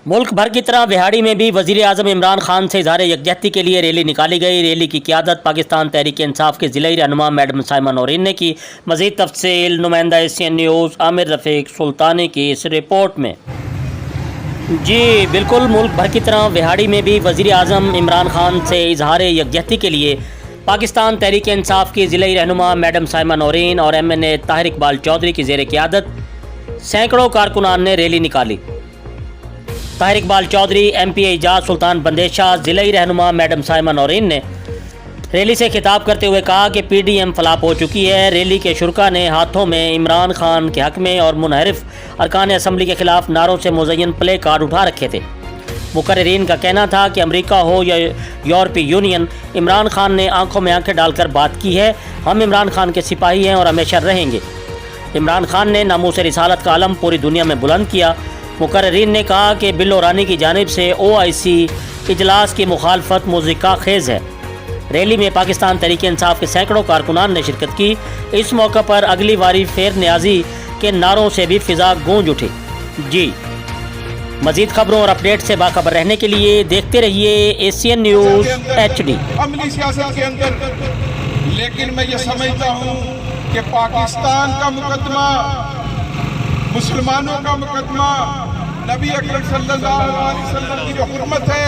मुल्क भर की तरह बिहाड़ी में भी वज़ीर आज़म इमरान खान से इज़हार यकजहती के लिए रैली निकाली गई। रैली की क़ियादत पाकिस्तान तहरीक इंसाफ के ज़िला रहनुमा मैडम साइमा नौरीन ने की। मज़ीद तफसील नुमाइंदा एशियन न्यूज़ आमिर रफ़ीक सुल्तानी की इस रिपोर्ट में। जी बिल्कुल, मुल्क भर की तरह बिहाड़ी में भी वज़ीर आज़म इमरान खान से इज़हार यकजहती के लिए पाकिस्तान तहरीक इंसाफ की ज़िला रहनुमा मैडम साइमा नौरीन और MNA ताहिर इकबाल चौधरी की ज़ेर क़ियादत सैकड़ों कारकुनान ने रैली निकाली। ताहिर इकबाल चौधरी, MP एजाज सुल्तान बंदेशा, ज़िला रहनुमा मैडम साइमा नौरीन ने रैली से खिताब करते हुए कहा कि PDM फलाप हो चुकी है। रैली के शुरका ने हाथों में इमरान खान के हक़ में और मुनहरिफ अरकान असम्बली के ख़िलाफ़ नारों से मुज़य्यन प्ले कार्ड उठा रखे थे। मुकर्रिरीन का कहना था कि अमेरिका हो या यूरोपीय यूनियन, इमरान खान ने आंखों में आंखें डालकर बात की है। हम इमरान खान के सिपाही हैं और हमेशा रहेंगे। इमरान खान ने नामूस रिसालत का अलम पूरी दुनिया में बुलंद किया। मुकर्रिरीन ने कहा कि बिल्लो रानी की जानिब से OIC इजलास की मुखालफत मुज़िका खेज़ है। रैली में पाकिस्तान तहरीक इंसाफ के सैकड़ों कारकुनान ने शिरकत की। इस मौके पर अगली बारी फेर न्याजी के नारों से भी फिजा गूंज उठी। जी मज़ीद खबरों और अपडेट से बाखबर रहने के लिए देखते रहिए एशियन न्यूज़ HD। अमली सियासत के अंदर, लेकिन मैं ये समझता हूँ कि पाकिस्तान का मुकदमा, मुसलमानों का मुकदमा, नबी अकरम सल्लल्लाहु अलैहि वसल्लम की जो हुर्मत है